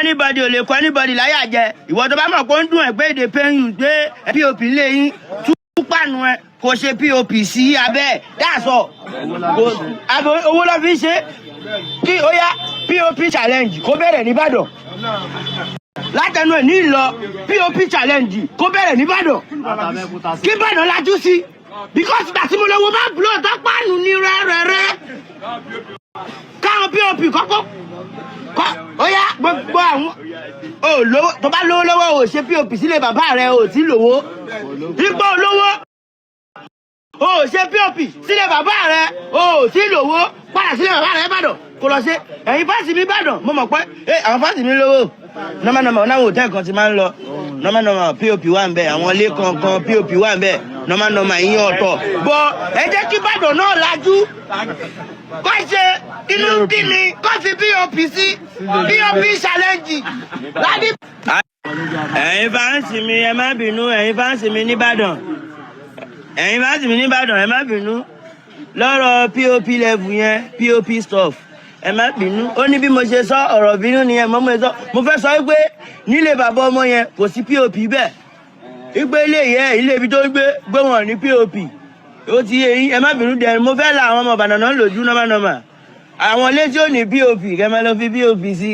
anybody ò lè kọ́ anybody láyà jẹ ìwọ tó bá mọ̀ pé ó ń dùn ẹ̀ pé èdè pẹ́yìn pé pop lé yín tú pàánù ẹ kò ṣe pop sí abẹ́ dáàsọ̀ owó lọ́ fi ń ṣe kí ó yá pop challenge kó bẹ̀rẹ̀ nìbàdàn látẹnu ẹ̀ ní ìlọ pop challenge kó bẹ̀rẹ̀ nìbàdàn kí Ìbàdàn lajú sí because ìgbà tí mo lọ wo bá blow tó pàánù ní rẹ́rẹ́rẹ́ káwọn pop kọ́kọ́ ó yá gbogbo àwọn tó bá lówó lọ́wọ́ ò ṣe pop sílé bàbá rẹ̀ ò tí lówó ipò olówó ò ṣe pop sílé bàbá rẹ̀ ò tí lówó padà sílé bàbá rẹ̀ Ìbàdàn kò lọ ṣe ẹ̀yin fásitì mi Ìbàdàn mo mọ̀ pé àwọn fásitì mi lówó nọ́mánọ́mà náà hòtẹ́ẹ̀lì kan ti máa ń lọ nọ́mánọ́mà pop wà ń bẹ̀ àwọn ilé kankan pop wà ń bẹ̀ nọ́mánọ́mà ìyẹn ọ̀tọ̀ bọ́ ẹ jẹ́ kí Ìbàdàn náà lajú kọ́ ṣe inú kíni kọ́ fi pop sí pop challenge ládì. ẹ̀yin fáǹsì mi ẹ má bínú ẹ̀yin fáǹsì mi nìbàdàn ẹ̀yin fáǹsì mi nìbàdàn ẹ má bínú lọ́rọ̀ pop level yẹn pop stuff ẹ má bínú ó ní bí mo ṣe sọ ọ̀rọ̀ bínú nìyẹn mo fẹ́ sọ pé nílé bàbá ọmọ yẹn kò sí pop bẹ́ẹ̀ ìgbé ilé yẹn ilé ibi tó ń gbé wọn ní pop ó ti yé yín ẹ má bínú dẹ mo fẹ́ la àwọn ọmọ Ìbàdàn náà lójú nọ́mánọ́mà àwọn ilé tí ó ní pop kẹ máa lọ fi pop sí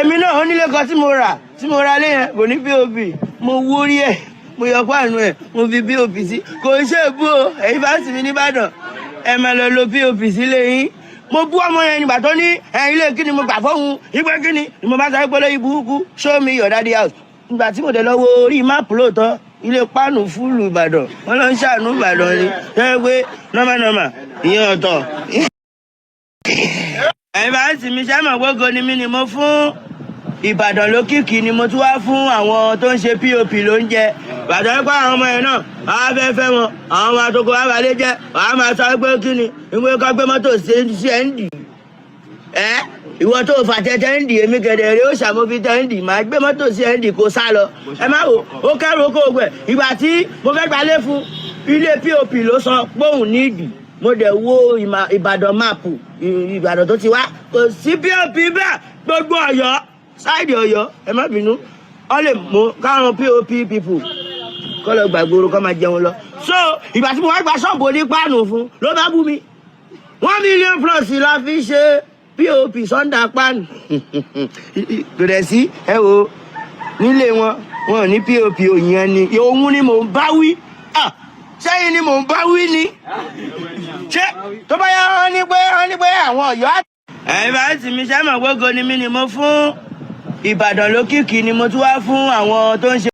èmi náà ó nílé kan tí mo ra lé yẹn kò ní pop mo wórí ẹ mo yọ páànù ẹ mo fi pop sí kò ṣe é bú o ẹ̀yin fásitì mi nìbàdàn ẹ máa lọ lo pop sílé yín mo bú ọmọ yẹn nígbà tó ní ilé kíni mo gbà fóun ìgbẹ́ kíni ni mo bá sáré pé lóyún burúkú show me your daddy house nígbà tí mo dé lọ wo orí máàpù lóòótọ́ ilé pánù fúlù Ìbàdàn wọn lọ ń ṣàánú Ìbàdàn ni ẹ pé nọ́mánọ́mà ìyẹn ọ̀tọ̀. ẹ̀yin bá ń sì mí sẹ́mọ̀ gbogbo ni mí ni mo fún Ìbàdàn lókìkí ni mo tún wá fún àwọn tó ń ṣe pop lóúnjẹ Ìbàdàn pé àwọn ọmọ yẹn náà àwọn afẹ́fẹ́ wọn àwọn ọmọ àtòkò wà balẹ̀ jẹ́ àwọn máa sọ pé kí ni ìwé kọ́ gbé mọ́tò sí ẹ̀ǹdì ìwọ tó fà tẹ́tẹ́ ń dì èmi gẹ̀dẹ̀ rẹ̀ ó ṣàmófi tẹ́ ń dì máa gbé mọ́tò sí ẹ̀ǹdì kó sá lọ ẹ má wò ó kẹ́rù ó kó o gbẹ̀ ìgbà tí mo fẹ́ gbalé fún ilé pop ló sọ póun nídìí mo dẹ̀ wo Ìbàdàn máàpù Ìbàdàn tó ti wá kò sí pop bẹ́ẹ̀ gbogbo Ọ̀yọ́ sáìdì Ọ̀yọ́ ẹ má bínú ọ lè mú káwọn pop people kọ́ lọ gbàgbóró kọ́ máa jẹun lọ so ìgbà tí mo wá gba ṣọ́ọ̀bù onípáànù fún ló bá bú mi 1 million plus la fi ṣe pop sọ́ńdà pánù kò dẹ̀ sí ẹ wo nílé wọn ò ní pop òyìn ni òun ni mò ń bá wí sẹ́yìn ni mò ń bá wí ni ṣé tó bá yá wọn ní pé àwọn Ọ̀yọ́. ẹ̀yin bá ti mi sẹ́mọ̀ gbogbo ni mí ni mo fún Ìbàdàn lókìkí ni mo tún wá fún àwọn tó ń ṣe.